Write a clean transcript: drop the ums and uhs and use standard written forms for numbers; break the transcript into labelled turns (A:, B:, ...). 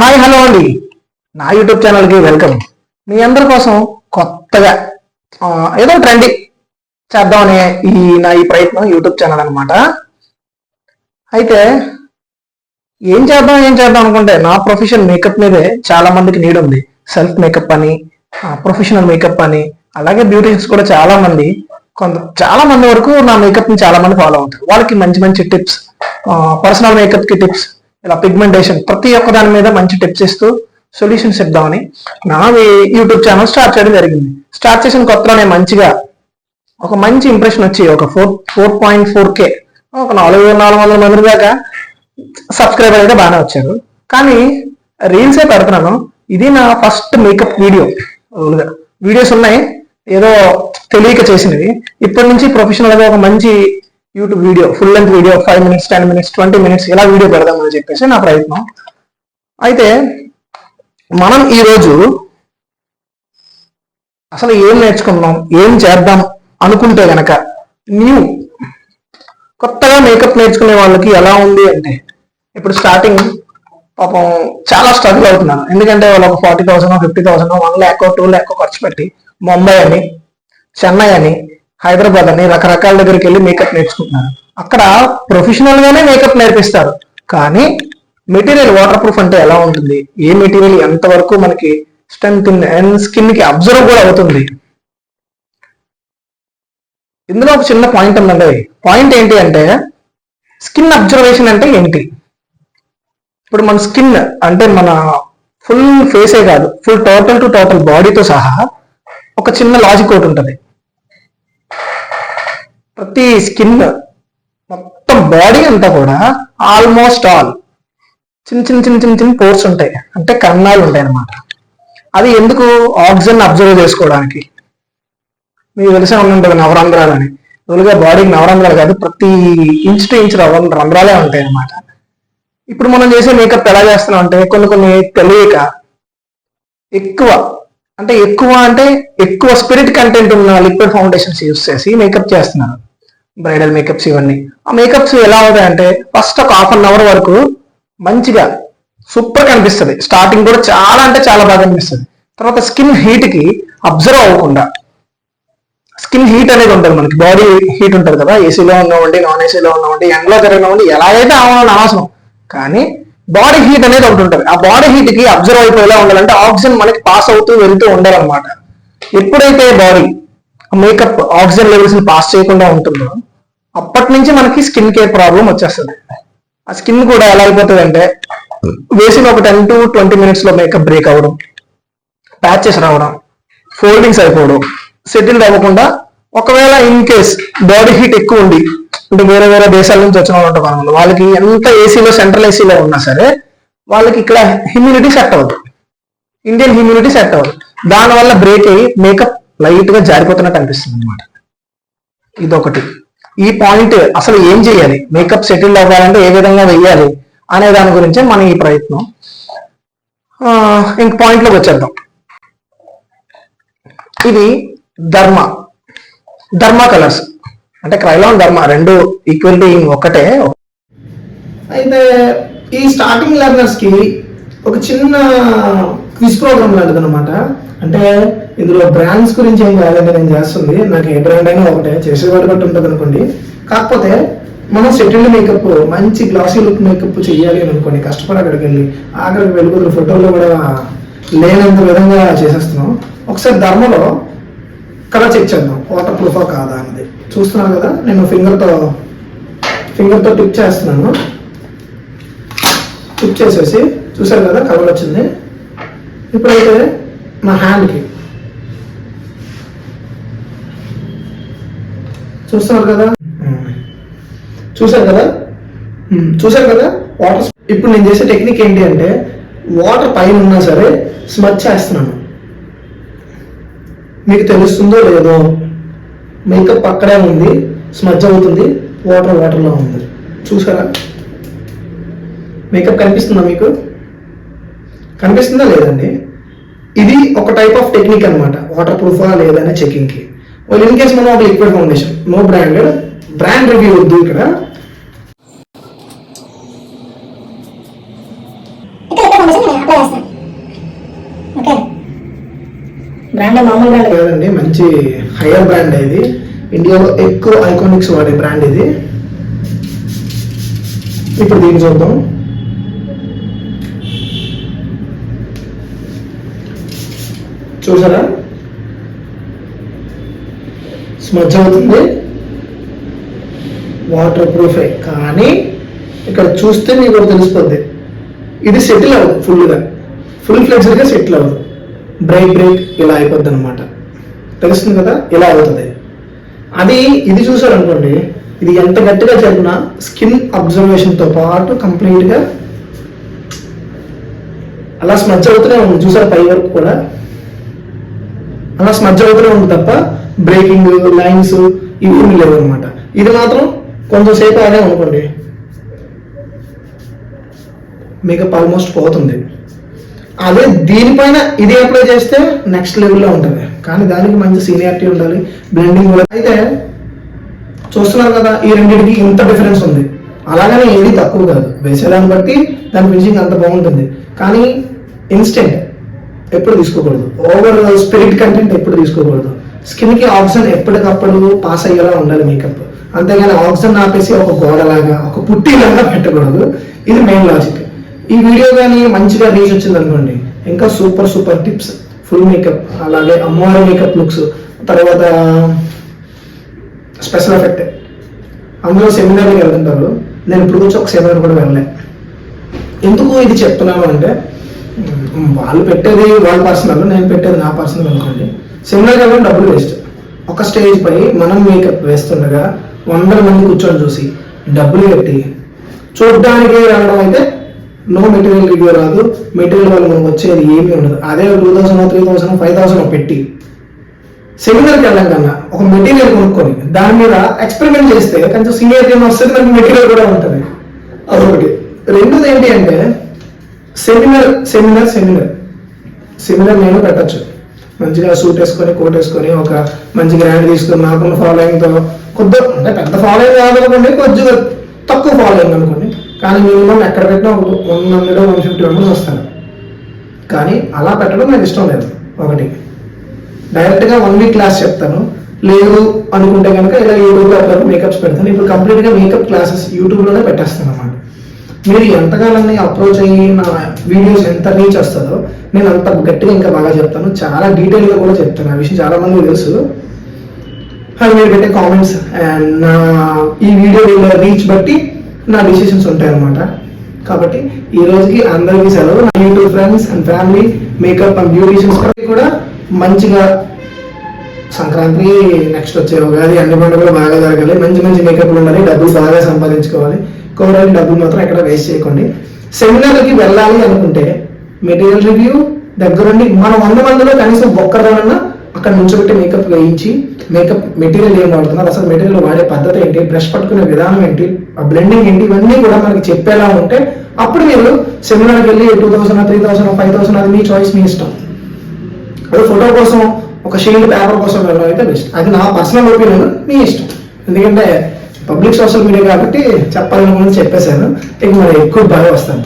A: Hi hello అండి, నా YouTube ఛానల్కి వెల్కమ్. మీ అందరి కోసం కొత్తగా ఏదో ట్రెండింగ్ చేద్దామనే ఈ ప్రయత్నం యూట్యూబ్ ఛానల్ అనమాట. అయితే ఏం చేద్దాం అనుకుంటే నా ప్రొఫెషన్ మేకప్ మీదే చాలా మందికి నీడ్ ఉంది. సెల్ఫ్ మేకప్ అని, ప్రొఫెషనల్ మేకప్ అని, అలాగే బ్యూటీషియన్స్ కూడా చాలా మంది వరకు నా మేకప్ ని చాలా మంది ఫాలో అవుతారు. వాళ్ళకి మంచి మంచి టిప్స్, పర్సనల్ మేకప్ కి టిప్స్, ఇలా పిగ్మెంటేషన్ ప్రతి ఒక్క దాని మీద మంచి టిప్స్ ఇస్తూ సొల్యూషన్స్ ఇద్దామని నా యూట్యూబ్ ఛానల్ స్టార్ట్ చేయడం జరిగింది. స్టార్ట్ చేసిన కొత్తలోనే మంచిగా ఒక మంచి ఇంప్రెషన్ వచ్చి ఒక 4.4K, ఒక 400 మంది దాకా సబ్స్క్రైబర్ అయితే బాగానే వచ్చారు. కానీ రీల్సే పెడుతున్నాను. ఇది నా ఫస్ట్ మేకప్ వీడియోస్ ఉన్నాయి, ఏదో తెలియక చేసినవి. ఇప్పటి నుంచి ప్రొఫెషనల్ గా ఒక మంచి YouTube video, full length video, 5 minutes, 10 minutes, 20 minutes ఇలా వీడియో పెడదామని చెప్పేసి నా ప్రయత్నం. అయితే మనం ఈరోజు అసలు ఏం నేర్చుకుందాం, ఏం చేద్దాం అనుకుంటే గనక కొత్తగా మేకప్ నేర్చుకునే వాళ్ళకి ఎలా ఉంది అంటే, ఇప్పుడు స్టార్టింగ్ పాపం చాలా స్ట్రగుల్ అవుతున్నారు. ఎందుకంటే వాళ్ళు ఒక 40,000, 50,000, 1 lakh, 2 lakh ఖర్చు పెట్టి ముంబై అని, చెన్నై అని, హైదరాబాద్ అని రకరకాల దగ్గరికి వెళ్ళి మేకప్ నేర్చుకుంటున్నారు. అక్కడ ప్రొఫెషనల్ గానే మేకప్ నేర్పిస్తారు, కానీ మెటీరియల్ వాటర్ ప్రూఫ్ అంటే ఎలా ఉంటుంది, ఏ మెటీరియల్ ఎంతవరకు మనకి స్ట్రెంత్ అండ్ స్కిన్ కి అబ్జర్వ్ కూడా అవుతుంది. ఇందులో ఒక చిన్న పాయింట్ ఉందండి. పాయింట్ ఏంటి అంటే, స్కిన్ అబ్జర్వేషన్ అంటే ఏంటి? ఇప్పుడు మన స్కిన్ అంటే మన ఫుల్ ఫేసే కాదు, ఫుల్ టోటల్ బాడీతో సహా ఒక చిన్న లాజిక్ ఒకటి ఉంటుంది. ప్రతి స్కిన్ మొత్తం బాడీ అంతా కూడా ఆల్మోస్ట్ ఆల్ చిన్న పోర్స్ ఉంటాయి, అంటే కన్నాలు ఉంటాయి అన్నమాట. అది ఎందుకు? ఆక్సిజన్ అబ్జర్వ్ చేసుకోవడానికి. మీకు తెలిసే ఉంటుంది నవరంధ్రాలు అని. తొలిగా బాడీకి నవరంధ్రాలు కాదు, ప్రతి ఇంచ్ టు ఇంచ్ రంధ్రాలే ఉంటాయి అన్నమాట. ఇప్పుడు మనం చేసే మేకప్ ఎలా చేస్తున్నాం అంటే, కొన్ని తెలియక ఎక్కువ స్పిరిట్ కంటెంట్ ఉన్న లిక్విడ్ ఫౌండేషన్స్ యూస్ చేసి మేకప్ చేస్తున్నారు, బ్రైడల్ మేకప్స్ ఇవన్నీ. ఆ మేకప్స్ ఎలా అవుతాయంటే, ఫస్ట్ ఒక 1/2 hour వరకు మంచిగా సూపర్ కనిపిస్తుంది. స్టార్టింగ్ కూడా చాలా బాగా అనిపిస్తుంది. తర్వాత స్కిన్ హీట్ కి అబ్జర్వ్ అవ్వకుండా, స్కిన్ హీట్ అనేది ఉంటుంది, మనకి బాడీ హీట్ ఉంటుంది కదా, ఏసీలో ఉన్నామండి, నాన్ ఏసీలో ఉన్నామండి, ఎండలో తిరగనివ్వండి, ఎలా అయితే అవ్వాలని అవసరం. కానీ బాడీ హీట్ అనేది ఒకటి ఉంటుంది. ఆ బాడీ హీట్ కి అబ్జర్వ్ అయిపోయేలా ఉండాలంటే ఆక్సిజన్ మనకి పాస్ అవుతూ వెళ్తూ ఉండాలన్నమాట. ఎప్పుడైతే బాడీ మేకప్ ఆక్సిజన్ లెవెల్స్ ని పాస్ చేయకుండా ఉంటుందో, అప్పటి నుంచి మనకి స్కిన్ కేర్ ప్రాబ్లం వచ్చేస్తుంది. ఆ స్కిన్ కూడా ఎలా అయిపోతుంది అంటే, వేసిన ఒక 10 to 20 minutes లో మేకప్ బ్రేక్ అవ్వడం, ప్యాచెస్ రావడం, ఫోల్డింగ్స్ అయిపోవడం, సెటిల్డ్ అవ్వకుండా. ఒకవేళ ఇన్ కేస్ బాడీ హీట్ ఎక్కువ ఉండి, అంటే వేరే దేశాల నుంచి వచ్చిన వాళ్ళు ఉంటారు మనం, వాళ్ళకి ఎంత ఏసీలో, సెంట్రల్ ఏసీలో ఉన్నా సరే వాళ్ళకి ఇక్కడ హ్యూమిడిటీ సెట్ అవ్వదు, ఇండియన్ హ్యూమిడిటీ సెట్ అవ్వదు. దానివల్ల బ్రేక్ అయ్యి మేకప్ లైట్ గా జారిపోతున్నట్టు అనిపిస్తుంది అనమాట. ఇదొకటి. ఈ పాయింట్ అసలు ఏం చేయాలి, మేకప్ సెటిల్ అవ్వాలంటే ఏ విధంగా వెయ్యాలి అనే దాని గురించే మన ఈ ప్రయత్నం. ఇంక పాయింట్లోకి వచ్చేద్దాం. ఇది ధర్మా కలర్స్, అంటే క్రైలాన్, ధర్మా రెండు ఈక్వల్లీ ఒకటే. అయితే ఈ స్టార్టింగ్ లెర్నర్స్ కి ఒక చిన్న క్విజ్ ప్రోగ్రామ్ లాంటిది అనమాట. అంటే ఇందులో బ్రాండ్స్ గురించి ఏం కాదండి నేను చేస్తుంది, నాకు ఏ బ్రాండ్ అయినా ఒకటే, చేసేవాడు బట్టి ఉంటుంది అనుకోండి. కాకపోతే మనం సెటిల్డ్ మేకప్, మంచి గ్లాసీ లుక్ మేకప్ చేయాలి అని అనుకోండి, కష్టపడి అక్కడికి వెళ్ళి ఆఖరికి వెళ్ళిపోతున్న ఫోటోలో కూడా లేనంత విధంగా చేసేస్తున్నాం. ఒకసారి ధర్మలో కలర్ చెక్ చేద్దాం, వాటర్ ప్రూఫా కాదా అనేది. చూస్తున్నాను కదా, నేను ఫింగర్తో టిప్ చేస్తున్నాను. టిప్ చేసేసి చూసారు కదా కలర్ వచ్చింది. ఇప్పుడైతే నా హ్యాండ్కి చూస్తున్నారు కదా వాటర్. ఇప్పుడు నేను చేసే టెక్నిక్ ఏంటి అంటే, వాటర్ పైన ఉన్నా సరే స్మచ్ చేస్తున్నాను. మీకు తెలుస్తుందో లేదో, మేకప్ అక్కడే ఉంది, స్మచ్ అవుతుంది, వాటర్లో ఉంది. చూసారా? మేకప్ కనిపిస్తుందా మీకు? కనిపిస్తుందా లేదండి? ఇది ఒక టైప్ ఆఫ్ టెక్నిక్ అనమాట, వాటర్ ప్రూఫా లేదనే చెకింగ్ కి. వాళ్ళు ఇన్ కేస్ మనం ఒక liquid foundation, no brand review వద్దు ఇక్కడ.
B: ఇక్కడ బ్రాండ్ మామూలు బ్రాండ్
A: కాదండి, మంచి హైయర్ బ్రాండ్ ఇది. ఇండియాలో ఎక్కువ ఐకానిక్స్ వాడే బ్రాండ్ ఇది. ఇప్పుడు దీన్ని చూద్దాం. చూసారా, స్మచ్ అవుతుంది, వాటర్ ప్రూఫే. కానీ ఇక్కడ చూస్తే మీకు ఒకటి తెలిసిపోద్ది, ఇది సెటిల్ అవ్వదు ఫుల్ ఫ్లెక్స్డ్గా సెటిల్ అవ్వదు. బ్రేక్ ఇలా అయిపోద్ది అనమాట. తెలుస్తుంది కదా, ఇలా అవుతుంది. ఇది చూసారనుకోండి, ఇది ఎంత గట్టిగా చెప్పినా స్కిన్ అబ్జర్వేషన్తో పాటు కంప్లీట్గా అలా స్మచ్ అవుతూనే ఉంది. చూసారు, పై వరకు కూడా అలా స్మచ్ అవుతూనే ఉంది తప్ప బ్రేకింగ్ లైన్స్ ఇవి లేవు అనమాట. ఇది మాత్రం కొంచెం సేపు అదే అనుకోండి, మేకప్ ఆల్మోస్ట్ పోతుంది. అదే దీనిపైన ఇది అప్లై చేస్తే నెక్స్ట్ లెవెల్లో ఉంటుంది. కానీ దానికి మంచి సీనియారిటీ ఉండాలి, బ్లెండింగ్ కూడా. అయితే చూస్తున్నారు కదా, ఈ రెండింటికి ఇంత డిఫరెన్స్ ఉంది. అలాగనే ఏది తక్కువ కాదు, వేసేదాన్ని బట్టి దాని ఫినిషింగ్ అంత బాగుంటుంది. కానీ ఇన్స్టెంట్ ఎప్పుడు తీసుకోకూడదు, ఓవర్ స్పిరిట్ కంటెంట్ ఎప్పుడు తీసుకోకూడదు. స్కిన్కి ఆక్సిజన్ ఎప్పటికప్పుడు పాస్ అయ్యేలా ఉండాలి మేకప్. అంతేగాని ఆక్సిజన్ ఆపేసి ఒక గోడలాగా ఒక పుట్టిలాగా పెట్టకూడదు. ఇది మెయిన్ లాజిక్. ఈ వీడియో కానీ మంచిగా రీచ్ వచ్చింది అనుకోండి, ఇంకా సూపర్ టిప్స్, ఫుల్ మేకప్, అలాగే అమ్మవారి మేకప్ లుక్స్, తర్వాత స్పెషల్ ఎఫెక్ట్, అందులో సెమినార్కి వెళ్తుంటారు. నేను ఇప్పుడు వచ్చి ఒక సెమినార్ కూడా వెళ్ళలే. ఎందుకు ఇది చెప్తున్నాను అంటే, వాళ్ళు పెట్టేది వాళ్ళ పర్సనల్, నేను పెట్టేది నా పర్సనల్ అనుకోండి. సెమినార్కి వెళ్ళడం డబ్బులు వేస్ట్. ఒక స్టేజ్ పై మనం మేకప్ వేస్తుండగా 100 మంది కూర్చొని చూసి డబ్బులు పెట్టి చూడడానికి రావడం అయితే నో మెటీరియల్ రివ్యూ రాదు. మెటీరియల్ వల్ల మనకు వచ్చేది ఏమీ ఉండదు. అదే 2000, 3000, 5000 పెట్టి సెమినార్కి వెళ్ళాం కన్నా ఒక మెటీరియల్ కొనుక్కొని దాని మీద ఎక్స్పెరిమెంట్ చేస్తే కొంచెం సీనియర్ ఏమో వస్తుంది, మనకి మెటీరియల్ కూడా ఉంటుంది. అదొకటి. రెండోది ఏంటి అంటే, సెమినార్ నేను పెట్టచ్చు. మంచిగా సూట్ వేసుకొని, కోట్ వేసుకొని, ఒక మంచి గ్రాండ్ తీసుకొని, నాకున్న ఫాలోయింగ్తో కొద్దిగా, అంటే పెద్ద ఫాలోయింగ్ కాదనుకోండి, కొద్దిగా తక్కువ ఫాలోయింగ్ అనుకోండి. కానీ మినిమం ఎక్కడ పెట్టినా 100, 150 మెంబర్స్ వస్తారు. కానీ అలా పెట్టడం నాకు ఇష్టం లేదు. ఒకటి, డైరెక్ట్గా 1 వీక్ క్లాస్ చెప్తాను. లేదు అనుకుంటే కనుక ఇలా యూట్యూబ్లో అక్కడ మేకప్స్ పెడతాను. ఇప్పుడు కంప్లీట్గా మేకప్ క్లాసెస్ యూట్యూబ్లోనే పెట్టేస్తాను అన్నమాట. మీరు ఎంతకాలాన్ని అప్రోచ్ అయ్యి నా వీడియోస్ ఎంత రీచ్ వస్తుందో నేను అంత గట్టిగా ఇంకా బాగా చెప్తాను. చాలా డీటెయిల్గా కూడా చెప్తాను. ఆ విషయం చాలా మందికి తెలుసు. అది మీరు పెట్టే కామెంట్స్ అండ్ నా ఈ వీడియో రీచ్ బట్టి నా డిసిషన్స్ ఉంటాయి అన్నమాట. కాబట్టి ఈ రోజుకి అందరికీ సెలవు. నా YouTube friends and family, makeup and beauticians కూడా మంచిగా సంక్రాంతి, నెక్స్ట్ వచ్చే ఉగాది, అన్ని పండుగలు బాగా జరగాలి. మంచి మేకప్లు ఉండాలి, డబ్బులు బాగా సంపాదించుకోవాలి. కోరాలి డబ్బులు మాత్రం ఎక్కడ వేస్ట్ చేయకండి. సెమినార్కి వెళ్ళాలి అనుకుంటే మెటీరియల్ రివ్యూ దగ్గరుండి మనం 100 మందిలో కనీసం ఒక్కరోనన్నా అక్కడ నుంచోబెట్టి మేకప్ వేయించి, మేకప్ మెటీరియల్ ఏం వాడుతున్నారు, అసలు మెటీరియల్ వాడే పద్ధతి ఏంటి, బ్రష్ పట్టుకునే విధానం ఏంటి, ఆ బ్లెండింగ్ ఏంటి, ఇవన్నీ కూడా మనకి చెప్పేలా ఉంటే అప్పుడు మీరు సెమినార్కి వెళ్ళి 2000, 3000, 5000 అది మీ చాయిస్, మీ ఇష్టం. అది ఫోటో కోసం, ఒక షీల్డ్ పేపర్ కోసం వెళ్ళడం అయితే బెస్ట్. అది నా పర్సనల్ ఒపీనియన్, మీ ఇష్టం. ఎందుకంటే పబ్లిక్ సోషల్ మీడియా కాబట్టి చెప్పాలనుకుని చెప్పేశాను. ఇక మరి ఎక్కువ బాగా వస్తాను.